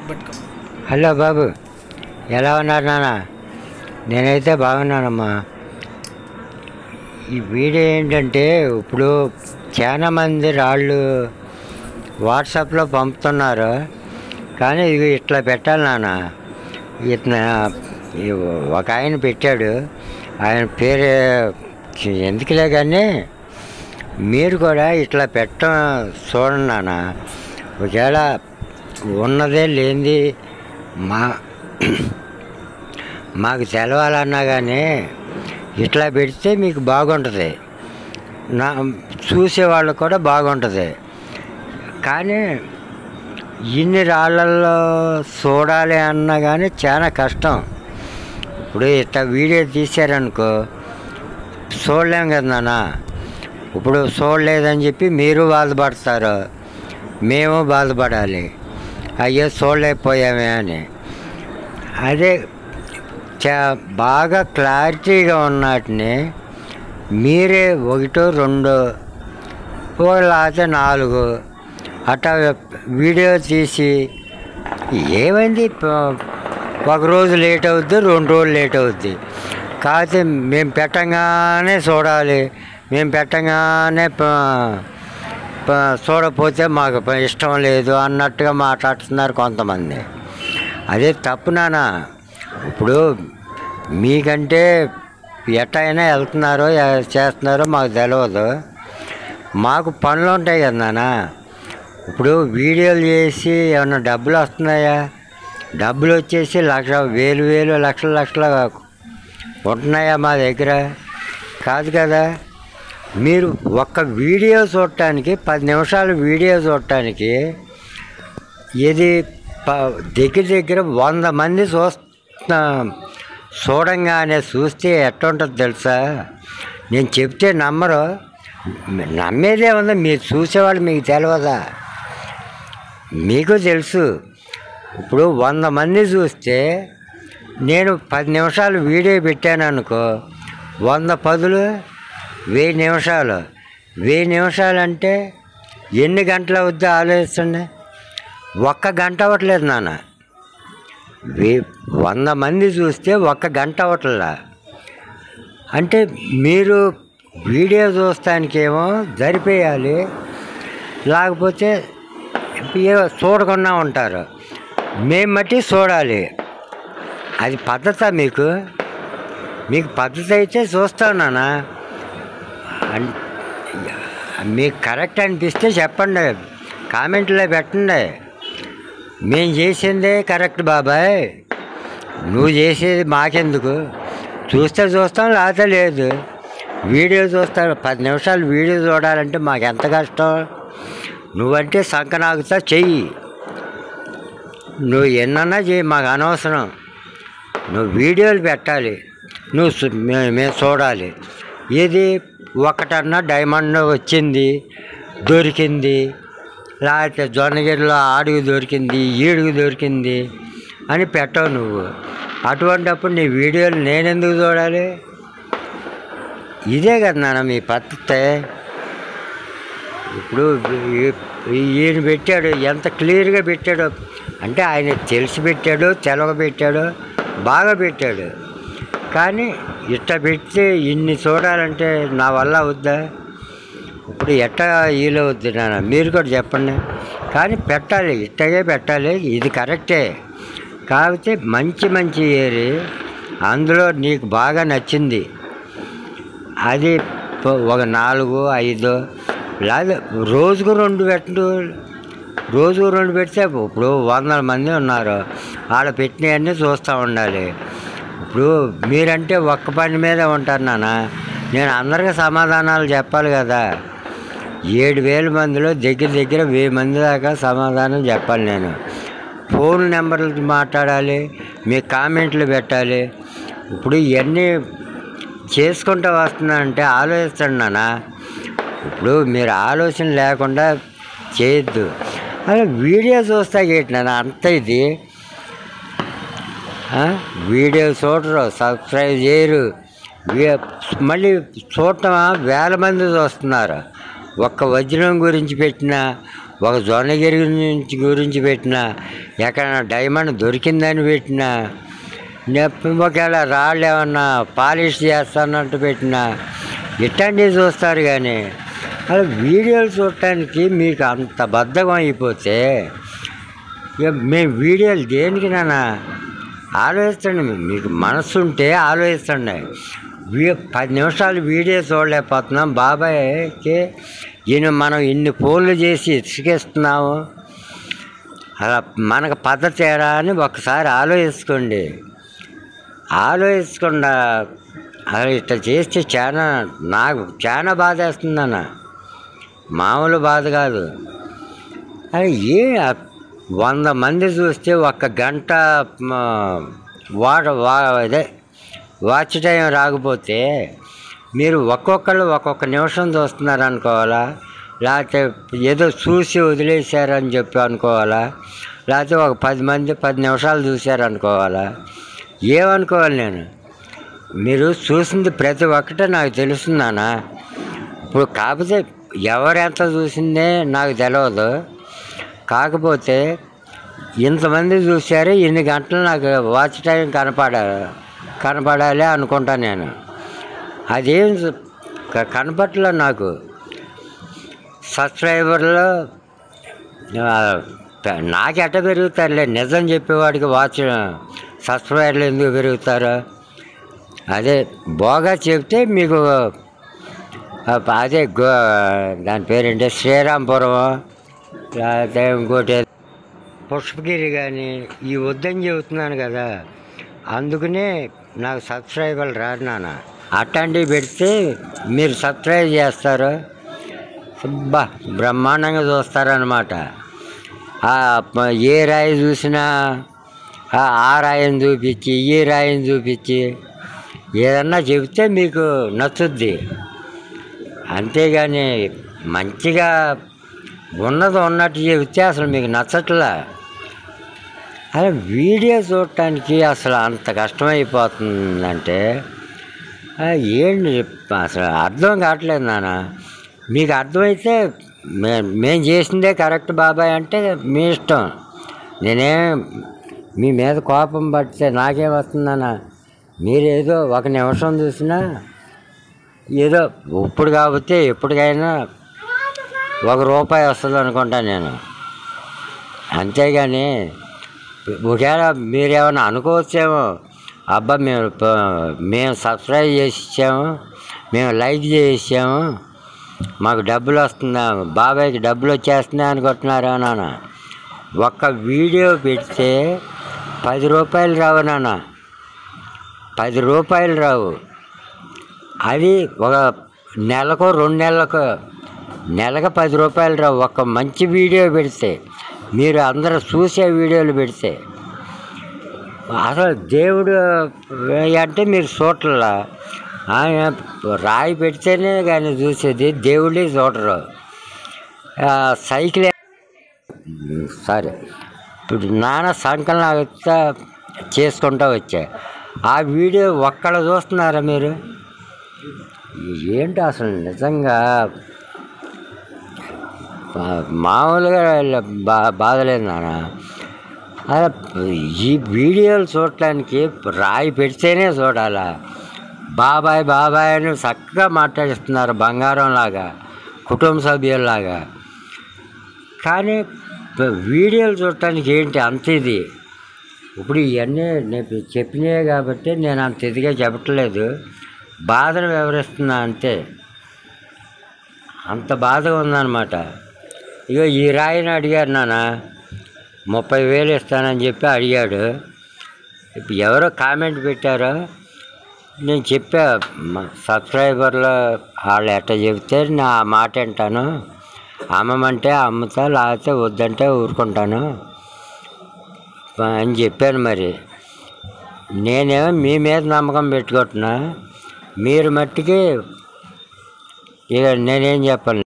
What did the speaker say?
Hello బాబు, ఎలా ఉన్నారు నాన్న? నేనైతే బాగున్నానమ్మా. ఈ వీడియో ఏంటంటే, ఇప్పుడు చాలామంది రాళ్ళు వాట్సాప్లో పంపుతున్నారు, కానీ ఇది ఇట్లా పెట్టాలి నాన్న. ఇట్లా ఒక ఆయన పెట్టాడు, ఆయన పేరు ఎందుకులే, కానీ మీరు కూడా ఇట్లా పెట్టడం చూడండి నాన్న. ఒకవేళ ఉన్నదే లేనిది మాకు తెలవాలన్నా కానీ ఇట్లా పెడితే మీకు బాగుంటుంది, చూసేవాళ్ళు కూడా బాగుంటుంది. కానీ ఇన్ని రాళ్ళల్లో చూడాలి అన్నా కానీ చాలా కష్టం. ఇప్పుడు ఇట్లా వీడియో తీశారనుకో చూడలేం కదా నాన్న. ఇప్పుడు చూడలేదని చెప్పి మీరు బాధపడతారు, మేము బాధపడాలి, అయ్యో చూడలేకపోయామే అని. అదే బాగా క్లారిటీగా ఉన్నటిని మీరే ఒకటో రెండో లేకపోతే 4 అట్లా వీడియో తీసి, ఏమైంది ఒకరోజు లేట్ అవుద్ది, 2 రోజులు లేట్ అవుద్ది, కాకపోతే మేము పెట్టంగానే చూడాలి, మేము పెట్టంగానే చూడకపోతే మాకు ఇష్టం లేదు అన్నట్టుగా మాట్లాడుతున్నారు కొంతమంది. అదే తప్పు నాన్న. ఇప్పుడు మీకంటే ఎట్టయినా వెళ్తున్నారో చేస్తున్నారో మాకు తెలియదు, మాకు పనులు ఉంటాయి కదా నాన్న. ఇప్పుడు వీడియోలు చేసి ఏమన్నా డబ్బులు వస్తున్నాయా? డబ్బులు వచ్చేసి వేలు లక్షలు ఉంటున్నాయా మా దగ్గర? కాదు కదా. మీరు ఒక్క వీడియో చూడటానికి 10 నిమిషాలు వీడియో చూడటానికి ఇది దగ్గర 100 మంది చూడంగానే చూస్తే ఎట్టుంటుంది తెలుసా? నేను చెప్తే నమ్మరు, నమ్మేదే ఉందా? మీరు చూసేవాళ్ళు మీకు తెలియదా? మీకు తెలుసు. ఇప్పుడు 100 మంది చూస్తే నేను 10 నిమిషాలు వీడియో పెట్టాను అనుకో, 100 10 1000 నిమిషాలు. 1000 నిమిషాలు అంటే ఎన్ని గంటలు అవుద్దో ఆలోచించండి. 1 గంట అవ్వట్లేదు నాన్న. 100 మంది చూస్తే 1 గంట అవ్వట్లా. అంటే మీరు వీడియో చూస్తానికేమో సరిపోయాలి, లేకపోతే చూడకుండా ఉంటారు. మేము మట్టి చూడాలి. అది పద్ధత మీకు? మీకు పద్ధతి అయితే చూస్తాను నాన్న. మీకు కరెక్ట్ అనిపిస్తే చెప్పండి, కామెంట్లో పెట్టండి. మేము చేసిందే కరెక్ట్ బాబాయ్, నువ్వు చేసేది మాకెందుకు? చూస్తే చూస్తాం, లేకపోతే లేదు. వీడియో చూస్తాను, 10 నిమిషాలు వీడియో చూడాలంటే మాకు ఎంత కష్టం. నువ్వంటే సంకనాగుతా చెయ్యి, నువ్వు ఎన్నన్నా చెయ్యి, మాకు అనవసరం. నువ్వు వీడియోలు పెట్టాలి, మేము చూడాలి. ఇది ఒకటన్నా డైమండ్ వచ్చింది, దొరికింది, లేకపోతే జొన్నగిరిలో ఆడుగు దొరికింది, ఈడుగు దొరికింది అని పెట్టవు నువ్వు. అటువంటిప్పుడు నీ వీడియోలు నేనెందుకు చూడాలి? ఇదే కదా నాన్న మీ పద్ధతి. ఇప్పుడు ఈయన పెట్టాడు, ఎంత క్లియర్గా పెట్టాడో. అంటే ఆయన తెలిసి పెట్టాడు, తెలవ పెట్టాడు, బాగా పెట్టాడు. కానీ ఇట్లా పెడితే ఇన్ని చూడాలంటే నా వల్ల అవుద్దా? ఇప్పుడు ఎట్టా వీలవుద్ది నాన్న, మీరు కూడా చెప్పండి. కానీ పెట్టాలి, ఇట్టగే పెట్టాలి, ఇది కరెక్టే. కాకపోతే మంచి ఏరి అందులో నీకు బాగా నచ్చింది అది ఒక 4 5 లేదా రోజుకు 2 పెట్టు. రోజుకు 2 పెడితే ఇప్పుడు 100 మంది ఉన్నారు, ఆడ పెట్టినవన్నీ చూస్తూ ఉండాలి. ఇప్పుడు మీరంటే ఒక్క పని మీద ఉంటారు నాన్న. నేను అందరికీ సమాధానాలు చెప్పాలి కదా. 7000 మందిలో దగ్గర 1000 మంది దాకా సమాధానం చెప్పాలి నేను. ఫోన్ నెంబర్లు మాట్లాడాలి, మీ కామెంట్లు పెట్టాలి. ఇప్పుడు ఇవన్నీ చేసుకుంటూ వస్తున్నానంటే ఆలోచించండి నాన్న. ఇప్పుడు మీరు ఆలోచన లేకుండా చేయొద్దు. అలా వీడియో చూస్తా గేట్ నాన్న అంత ఇది. వీడియో చూడరు, సబ్స్క్రైబ్ చేయరు, మళ్ళీ చూడటం 1000 మంది చూస్తున్నారు. ఒక్క వజ్రం గురించి పెట్టినా, ఒక జొన్నగిరి గురించి పెట్టినా, ఎక్కడైనా డైమండ్ దొరికిందని పెట్టినా, ఒకవేళ రాళ్ళు ఏమన్నా పాలిష్ చేస్తానంటూ పెట్టినా ఇట్లాంటివి చూస్తారు. కానీ అలా వీడియోలు చూడటానికి మీకు అంత బద్ధకం అయిపోతే ఇక మేము వీడియోలు దేనికి నాన్న ఆలోచించండి. మీకు మనసు ఉంటే ఆలోచించండి. 10 నిమిషాలు వీడియో చూడలేకపోతున్నాం. బాబాయ్కి మనం ఇన్ని ఫోన్లు చేసి ఇసుకేస్తున్నాము, అలా మనకు పద్ధతి ఏరా అని ఒకసారి ఆలోచించుకోండి. ఆలోచించకుండా అలా ఇట్లా చేస్తే నాకు చాలా బాధ వేస్తుందన్న, మామూలు బాధ కాదు. అది 100 మంది చూస్తే 1 గంట అదే వాచ్ టైం రాకపోతే మీరు ఒక్కొక్కళ్ళు ఒక్కొక్క నిమిషం చూస్తున్నారు అనుకోవాలా, లేకపోతే ఏదో చూసి వదిలేశారని చెప్పి అనుకోవాలా, లేకపోతే ఒక 10 మంది 10 నిమిషాలు చూశారనుకోవాలా, ఏమనుకోవాలి నేను? మీరు చూసింది ప్రతి ఒక్కటే నాకు తెలుస్తుందన్నా. ఇప్పుడు కాకపోతే ఎవరెంత చూసిందే నాకు తెలియదు. కాకపోతే ఇంతమంది చూశారు, ఇన్ని గంటలు నాకు వాచ్ టైం కనపడాలి అనుకుంటా నేను. అదేం కనపట్ల నాకు. సబ్స్క్రైబర్లు నాకు ఎట్ట పెరుగుతారులే, నిజం చెప్పేవాడికి సబ్స్క్రైబర్లు ఎందుకు పెరుగుతారు? అదే బాగా చెప్తే మీకు అదే దాని పేరేంటే శ్రీరాంపురం, లేకపోతే ఇంకోటి పుష్పగిరి కానీ ఈ వద్దని చెబుతున్నాను కదా, అందుకనే నాకు సబ్స్క్రైబర్లు రారు నాన్న. అట్లాంటివి పెడితే మీరు సబ్స్క్రైబ్ చేస్తారు, బ్రహ్మాండంగా చూస్తారనమాట. ఏ రాయి చూసినా ఆ రాయిని చూపించి ఈ రాయిని చూపించి ఏదన్నా చెబితే మీకు నచ్చుద్ది. అంతేగాని మంచిగా ఉన్నది ఉన్నట్టు చెబితే అసలు మీకు నచ్చట్లా. అలా వీడియో చూడటానికి అసలు అంత కష్టమైపోతుందంటే ఏంటి అసలు అర్థం కావట్లేదు నాన్న. మీకు అర్థమైతే మేము చేసిందే కరెక్ట్ బాబాయ్ అంటే మీ ఇష్టం. నేనేం మీ మీద కోపం పడితే నాకేం వస్తుందన్న? మీరేదో 1 నిమిషం చూసినా ఏదో ఇప్పుడు కాకపోతే ఎప్పటికైనా ₹1 వస్తుంది అనుకుంటా నేను. అంతేగాని ఒకవేళ మీరేమైనా అనుకోవచ్చేమో, అబ్బా మేము సబ్స్క్రైబ్ చేసి ఇచ్చాము, మేము లైక్ చేసి ఇచ్చాము, మాకు డబ్బులు వస్తుందా, బాబాయ్కి డబ్బులు వచ్చేస్తున్నాయి అనుకుంటున్నారా నాన్న? ఒక్క వీడియో పెడితే ₹10 రావు నాన్న, ₹10 రావు. అది ఒక నెలకో 2 నెలలకు నెలకు ₹10 రావు. ఒక మంచి వీడియో పెడితే, మీరు అందరూ చూసే వీడియోలు పెడితే. అసలు దేవుడు అంటే మీరు చూడలా, రాయి పెడితేనే కానీ చూసేది, దేవుడే చూడరు. సైకిల్ సరే ఇప్పుడు నాన్న సంకలనంతా చేసుకుంటూ వచ్చా, ఆ వీడియో ఒక్కళ్ళు చూస్తున్నారా మీరు? ఏంటి అసలు నిజంగా మామూలుగా బాధలేదు నాన్న. అలా ఈ వీడియోలు చూడటానికి రాయి పెడితేనే చూడాలా? బాబాయ్ బాబాయ్ అని చక్కగా మాట్లాడిస్తున్నారు, బంగారంలాగా, కుటుంబ సభ్యుల్లాగా. కానీ వీడియోలు చూడటానికి ఏంటి అంత ఇది? ఇప్పుడు ఇవన్నీ నేను చెప్పినాయి కాబట్టి నేను అంత ఇదిగా చెప్పట్లేదు, బాధను వివరిస్తున్నా అంతే. అంత బాధగా ఉందన్నమాట. ఇగో ఈ రాయిని అడిగారు నాన్న, 30,000 ఇస్తానని చెప్పి అడిగాడు. ఇప్పుడు ఎవరో కామెంట్ పెట్టారో, నేను చెప్పా సబ్స్క్రైబర్లు వాళ్ళు ఎట్ట చెబితే నా మాట వింటాను, అమ్మమంటే అమ్ముతా, లేకపోతే వద్దంటే ఊరుకుంటాను అని చెప్పాను. మరి నేనేమో మీ మీద నమ్మకం పెట్టుకుంటున్నా, మీరు మట్టికి ఇక నేనేం చెప్పను.